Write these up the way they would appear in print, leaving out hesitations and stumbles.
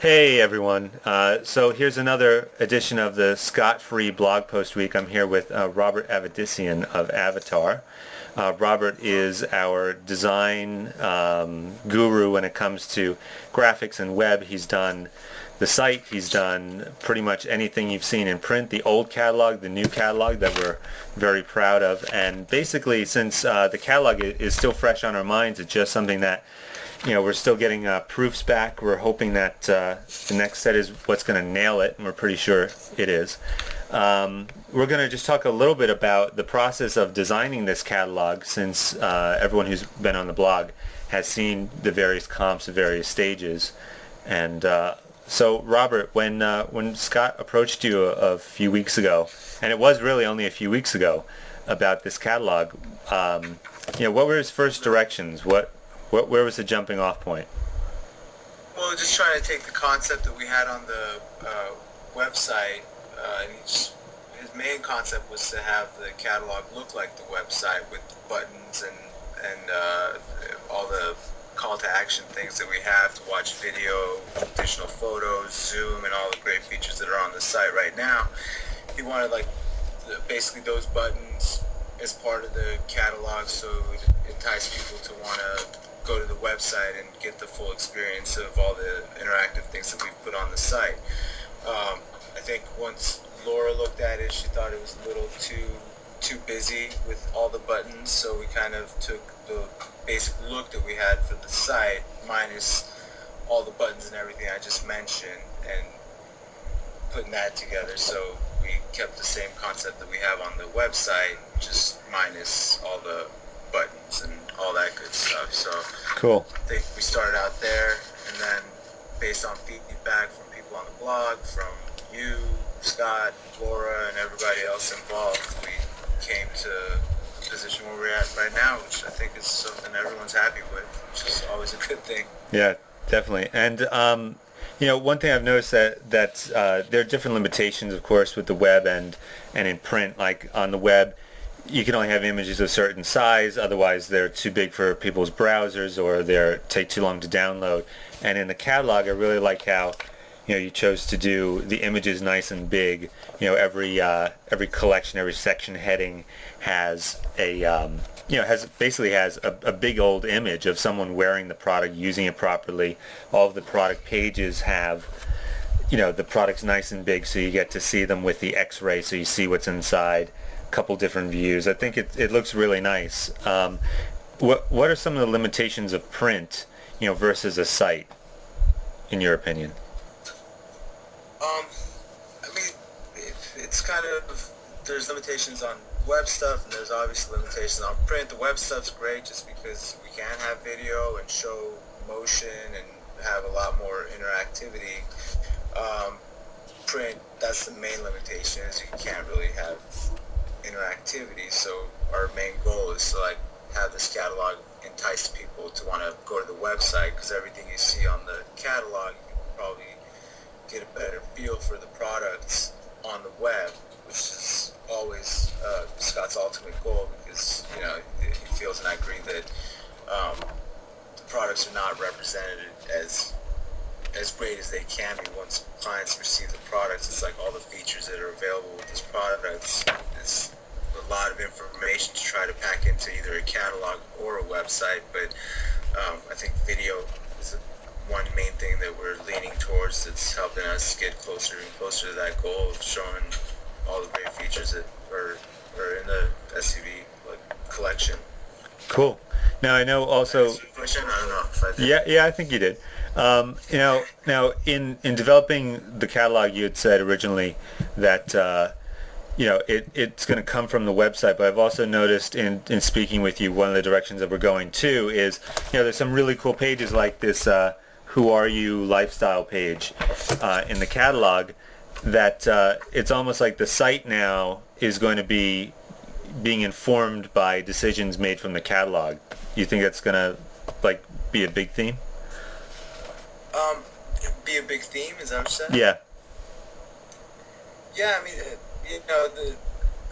Hey everyone. So here's another edition of the Scot-Free blog post week. I'm here with Robert Avedissian of Avatar. Robert is our design guru when it comes to graphics and web. He's done the site. He's done pretty much anything you've seen in print, the old catalog, the new catalog that we're very proud of. And basically, since the catalog is still fresh on our minds, it's just something that we're still getting proofs back. We're hoping that the next set is what's going to nail it, and we're pretty sure it is. We're going to just talk a little bit about the process of designing this catalog, since everyone who's been on the blog has seen the various comps, the various stages. And so, Robert, when Scott approached you a few weeks ago, and it was really only a few weeks ago, about this catalog, what were his first directions? Where was the jumping off point? Well, just trying to take the concept that we had on the website, and his main concept was to have the catalog look like the website with buttons and all the call to action things that we have to watch video, additional photos, zoom, and all the great features that are on the site right now. He wanted basically those buttons as part of the catalog, so it entice people to want to go to the website and get the full experience of all the interactive things that we've put on the site. I think once Laura looked at it, she thought it was a little too busy with all the buttons, so we kind of took the basic look that we had for the site, minus all the buttons and everything I just mentioned, and putting that together. So we kept the same concept that we have on the website, just minus all the buttons and all that good stuff. So Cool. I think we started out there, and then based on feedback from people on the blog, from you, Scott, Laura, and everybody else involved, we came to the position where we're at right now, which I think is something everyone's happy with, which is always a good thing. Yeah, definitely. And one thing I've noticed that there are different limitations, of course, with the web and in print. Like on the web, you can only have images of a certain size, otherwise they're too big for people's browsers or they take too long to download. And in the catalog, I really like how you chose to do the images nice and big. Every collection, every section heading has has a big old image of someone wearing the product, using it properly. All of the product pages have the product's nice and big, so you get to see them with the X-ray, so you see what's inside. Couple different views. I think it looks really nice. What are some of the limitations of print, versus a site, in your opinion? I mean, it's kind of, there's limitations on web stuff, and there's obviously limitations on print. The web stuff's great just because we can have video and show motion and have a lot more interactivity. Print, that's the main limitation, is you can't really have interactivity. So our main goal is to have this catalog entice people to want to go to the website, because everything you see on the catalog, you can probably get a better feel for the products on the web, which is always Scott's ultimate goal, because he feels, and I agree, that the products are not represented as great as they can be once clients receive the products. It's like all the features that are available with this product. It's a lot of information to try to pack into either a catalog or a website, but I think video is one main thing that we're leaning towards that's helping us get closer and closer to that goal of showing all the great features that are in the SCV collection. Cool. Now I know also. I don't know if I did. Yeah, I think you did. Now in developing the catalog, you had said originally that it's going to come from the website, but I've also noticed in speaking with you, one of the directions that we're going to is, there's some really cool pages like this Who Are You lifestyle page in the catalog that it's almost like the site now is going to be being informed by decisions made from the catalog. You think that's going to be a big theme? Be a big theme, is that what you said? Yeah. Yeah, I mean,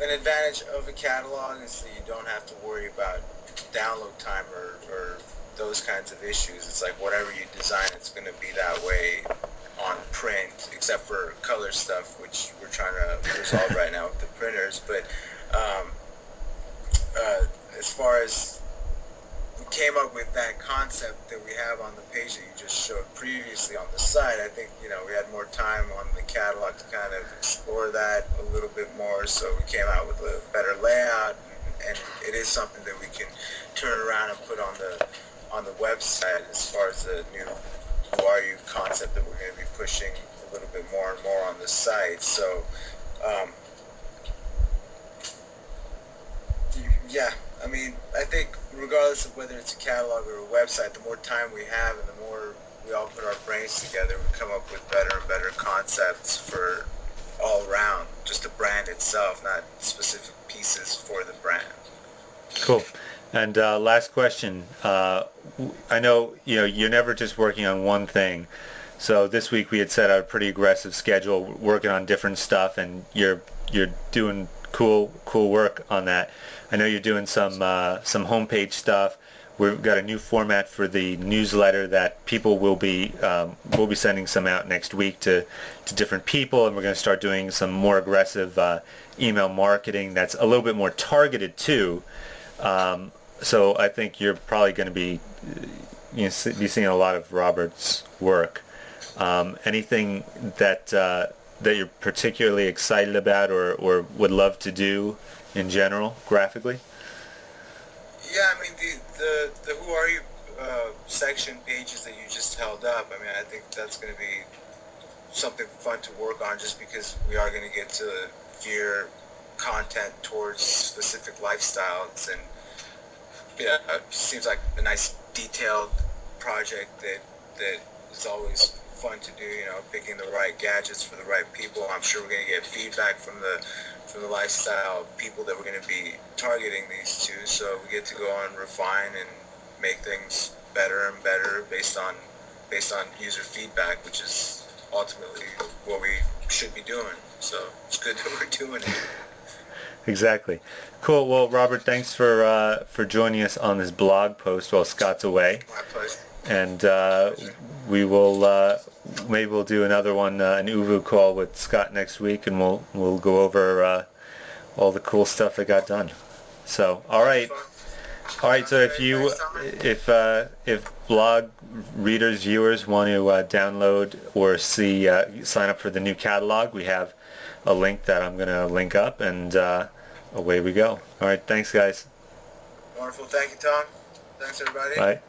an advantage of a catalog is that you don't have to worry about download time or those kinds of issues. It's like whatever you design, it's going to be that way on print, except for color stuff, which we're trying to resolve right now with the printers. But um, as far as we came up with that concept that we have on the page that you just showed previously on the site, I think, you know, we had more time on the catalog to kind of explore that a little bit more, so we came out with a better layout, and it is something that we can turn around and put on the website as far as the new Who Are You concept that we're going to be pushing a little bit more and more on the site. So yeah, I mean, I think regardless of whether it's a catalog or a website, the more time we have and the more we all put our brains together, we come up with better and better concepts for all around, just the brand itself, not specific pieces for the brand. Cool. And last question. I know you're never just working on one thing. So this week we had set out a pretty aggressive schedule, working on different stuff, and you're doing cool work on that. I know you're doing some homepage stuff. We've got a new format for the newsletter that people will be sending some out next week to different people, and we're going to start doing some more aggressive email marketing that's a little bit more targeted too. So I think you're probably going to be be seeing a lot of Robert's work. Anything that you're particularly excited about or would love to do in general, graphically? Yeah, I mean, the Who Are You section pages that you just held up, I mean, I think that's going to be something fun to work on, just because we are going to get to gear content towards specific lifestyles, and yeah, it seems like a nice detailed project that is always fun to do, you know, picking the right gadgets for the right people. I'm sure we're going to get feedback from the lifestyle people that we're going to be targeting these to, so we get to go on, refine, and make things better and better based on user feedback, which is ultimately what we should be doing. So it's good that we're doing it. Exactly. Cool. Well, Robert, thanks for joining us on this blog post while Scott's away. My pleasure. And we will maybe we'll do another one, an UVU call with Scott next week, and we'll go over all the cool stuff that got done. So, all right. So if blog readers, viewers want to download or sign up for the new catalog, we have a link that I'm going to link up, and away we go. All right. Thanks, guys. Wonderful. Thank you, Tom. Thanks, everybody. Bye.